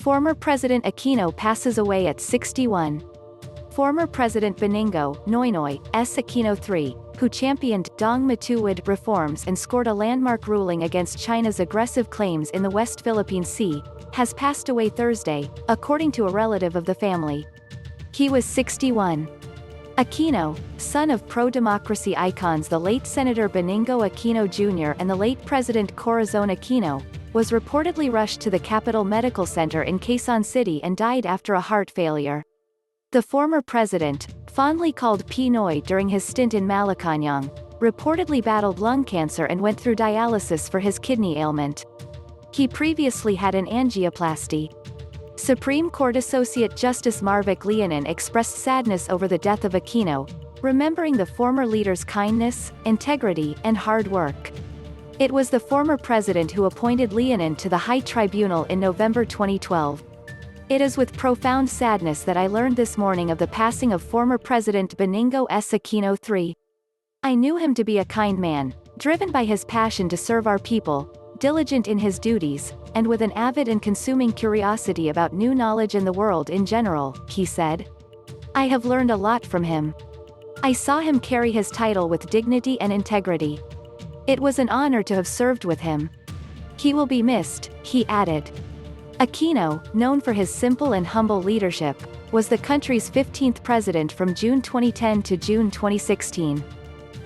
Former President Aquino passes away at 61. Former President Benigno, Noynoy Aquino III, who championed Dong Matuwid reforms and scored a landmark ruling against China's aggressive claims in the West Philippine Sea, has passed away Thursday, according to a relative of the family. He was 61. Aquino, son of pro-democracy icons the late Senator Benigno Aquino Jr. and the late President Corazon Aquino, was reportedly rushed to the Capital Medical Center in Quezon City and died after a heart failure. The former president, fondly called Pinoy during his stint in Malacañang, reportedly battled lung cancer and went through dialysis for his kidney ailment. He previously had an angioplasty. Supreme Court Associate Justice Marvic Leonin expressed sadness over the death of Aquino, remembering the former leader's kindness, integrity, and hard work. It was the former president who appointed Leonin to the High Tribunal in November 2012. It is with profound sadness that I learned this morning of the passing of former President Benigno Aquino III. I knew him to be a kind man, driven by his passion to serve our people, diligent in his duties, and with an avid and consuming curiosity about new knowledge and the world in general, he said. I have learned a lot from him. I saw him carry his title with dignity and integrity. It was an honor to have served with him. He will be missed, he added. Aquino, known for his simple and humble leadership, was the country's 15th president from June 2010 to June 2016.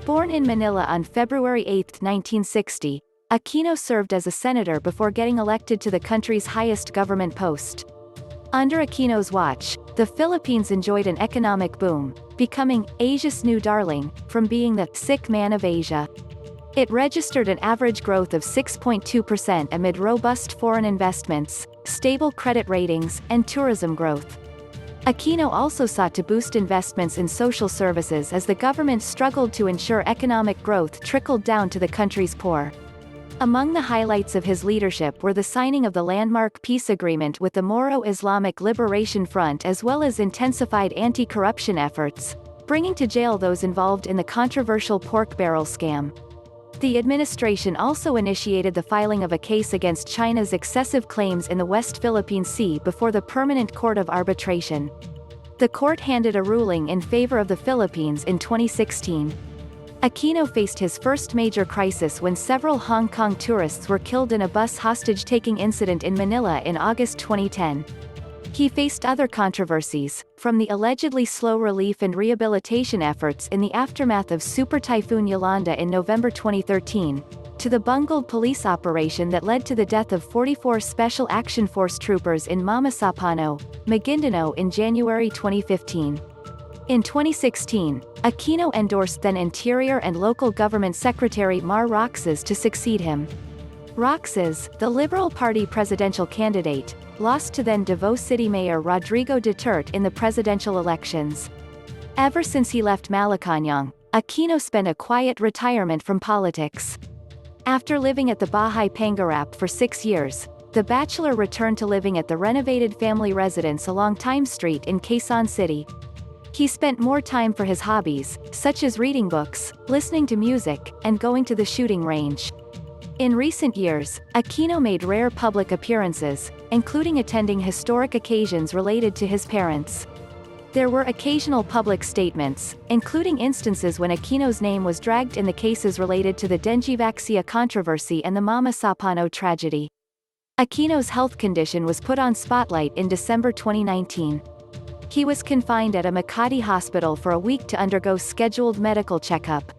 Born in Manila on February 8, 1960, Aquino served as a senator before getting elected to the country's highest government post. Under Aquino's watch, the Philippines enjoyed an economic boom, becoming Asia's new darling, from being the sick man of Asia. It registered an average growth of 6.2% amid robust foreign investments, stable credit ratings, and tourism growth. Aquino also sought to boost investments in social services as the government struggled to ensure economic growth trickled down to the country's poor. Among the highlights of his leadership were the signing of the landmark peace agreement with the Moro Islamic Liberation Front as well as intensified anti-corruption efforts, bringing to jail those involved in the controversial pork barrel scam. The administration also initiated the filing of a case against China's excessive claims in the West Philippine Sea before the Permanent Court of Arbitration. The court handed a ruling in favor of the Philippines in 2016. Aquino faced his first major crisis when several Hong Kong tourists were killed in a bus hostage-taking incident in Manila in August 2010. He faced other controversies, from the allegedly slow relief and rehabilitation efforts in the aftermath of Super Typhoon Yolanda in November 2013, to the bungled police operation that led to the death of 44 Special Action Force troopers in Mamasapano, Maguindanao in January 2015. In 2016, Aquino endorsed then Interior and Local Government Secretary Mar Roxas to succeed him. Roxas, the Liberal Party presidential candidate, lost to then Davao City Mayor Rodrigo Duterte in the presidential elections. Ever since he left Malacañang, Aquino spent a quiet retirement from politics. After living at the Bahay Pangarap for 6 years, the bachelor returned to living at the renovated family residence along Time Street in Quezon City. He spent more time for his hobbies, such as reading books, listening to music, and going to the shooting range. In recent years, Aquino made rare public appearances, including attending historic occasions related to his parents. There were occasional public statements, including instances when Aquino's name was dragged in the cases related to the Dengivaxia controversy and the Mamasapano tragedy. Aquino's health condition was put on spotlight in December 2019. He was confined at a Makati hospital for a week to undergo scheduled medical checkup.